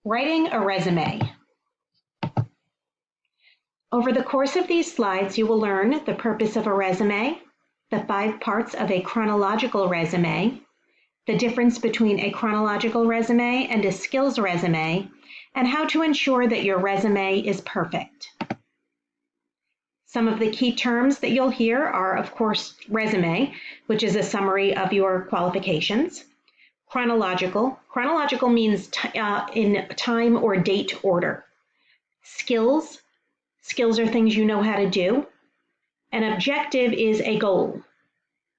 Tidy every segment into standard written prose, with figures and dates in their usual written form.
Writing a resume. Over the course of these slides, you will learn the purpose of a resume, the 5 parts of a chronological resume, the difference between a chronological resume and a skills resume, and how to ensure that your resume is perfect. Some of the key terms that you'll hear are, of course, resume, which is a summary of your qualifications. Chronological. Chronological means in time or date order. Skills. Skills are things you know how to do. An objective is a goal.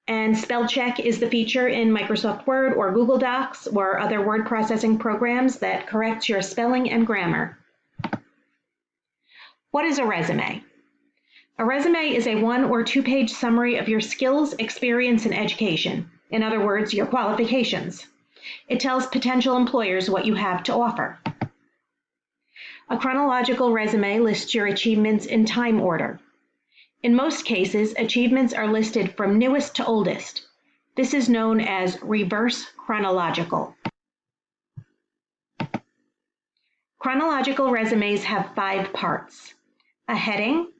And spell check is the feature in Microsoft Word or Google Docs or other word processing programs that corrects your spelling and grammar. What is a resume? A resume is a 1- or 2-page summary of your skills, experience, and education. In other words, your qualifications. It tells potential employers what you have to offer. A chronological resume lists your achievements in time order. In most cases, achievements are listed from newest to oldest. This is known as reverse chronological. Chronological resumes have 5 parts: a heading,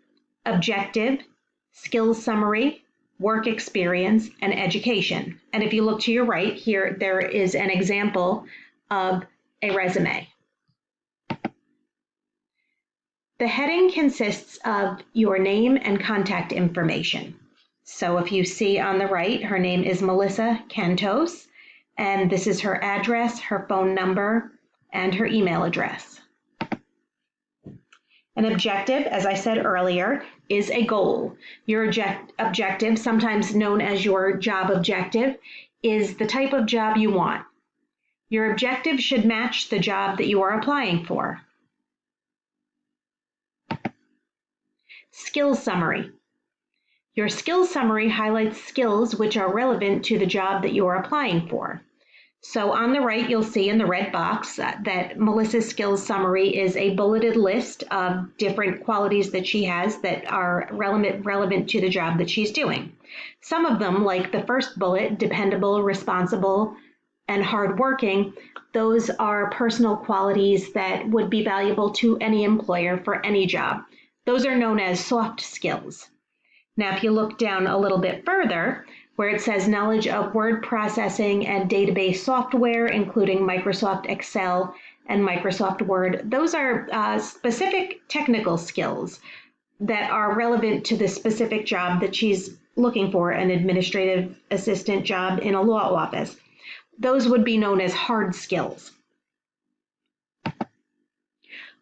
objective, skills summary, work experience, and education. And if you look to your right here, there is an example of a resume. The heading consists of your name and contact information. So if you see on the right, her name is Melissa Cantos, and this is her address, her phone number, and her email address. An objective, as I said earlier, is a goal. Your objective, sometimes known as your job objective, is the type of job you want. Your objective should match the job that you are applying for. Skills summary. Your skills summary highlights skills which are relevant to the job that you are applying for. So on the right, you'll see in the red box that Melissa's skills summary is a bulleted list of different qualities that she has that are relevant to the job that she's doing. Some of them, like the first bullet, dependable, responsible, and hardworking, those are personal qualities that would be valuable to any employer for any job. Those are known as soft skills. Now, if you look down a little bit further, where it says knowledge of word processing and database software, including Microsoft Excel and Microsoft Word, those are specific technical skills that are relevant to the specific job that she's looking for, an administrative assistant job in a law office. Those would be known as hard skills.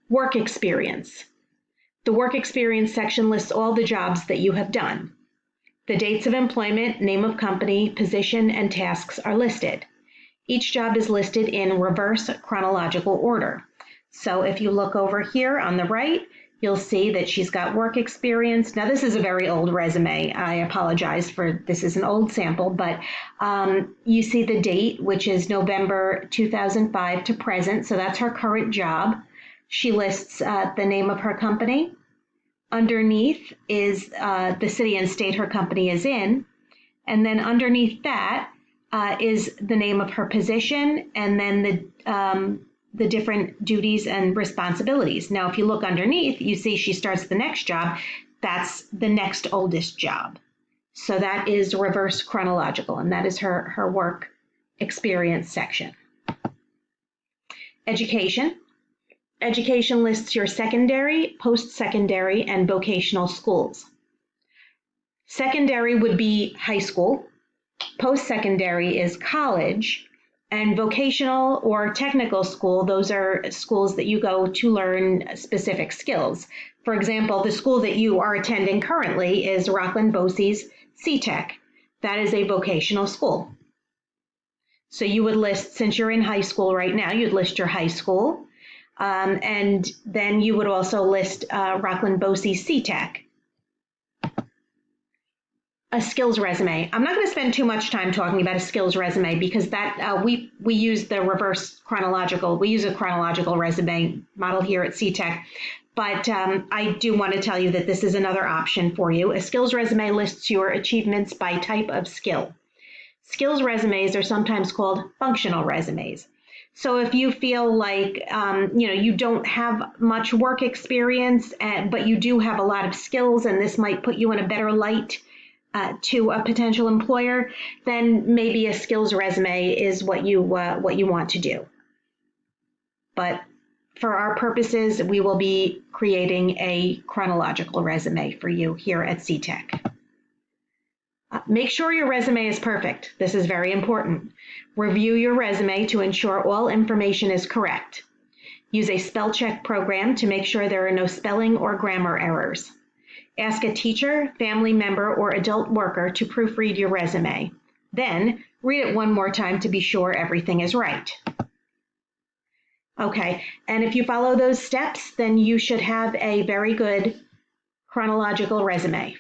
Work experience. The work experience section lists all the jobs that you have done. The dates of employment, name of company, position, and tasks are listed. Each job is listed in reverse chronological order. So if you look over here on the right, you'll see that she's got work experience. Now, this is a very old resume. I apologize for this is an old sample, but you see the date, which is November 2005 to present. So that's her current job. She lists the name of her company. Underneath is the city and state her company is in. And then underneath that is the name of her position and then the different duties and responsibilities. Now, if you look underneath, you see she starts the next job. That's the next oldest job. So that is reverse chronological, and that is her work experience section. Education. Education lists your secondary, post-secondary, and vocational schools. Secondary would be high school. Post-secondary is college. And vocational or technical school, those are schools that you go to learn specific skills. For example, the school that you are attending currently is Rockland Bosse's CTEC. That is a vocational school. So you would list, since you're in high school right now, you'd list your high school. And then you would also list Rockland Bosse's CTEC. A skills resume. I'm not going to spend too much time talking about a skills resume because that we use the reverse chronological. We use a chronological resume model here at CTEC. But I do want to tell you that this is another option for you. A skills resume lists your achievements by type of skill. Skills resumes are sometimes called functional resumes. So if you feel like you don't have much work experience, but you do have a lot of skills, and this might put you in a better light to a potential employer, then maybe a skills resume is what you want to do. But for our purposes, we will be creating a chronological resume for you here at CTEC. Make sure your resume is perfect. This is very important. Review your resume to ensure all information is correct. Use a spell check program to make sure there are no spelling or grammar errors. Ask a teacher, family member, or adult worker to proofread your resume. Then, read it one more time to be sure everything is right. Okay, and if you follow those steps, then you should have a very good chronological resume.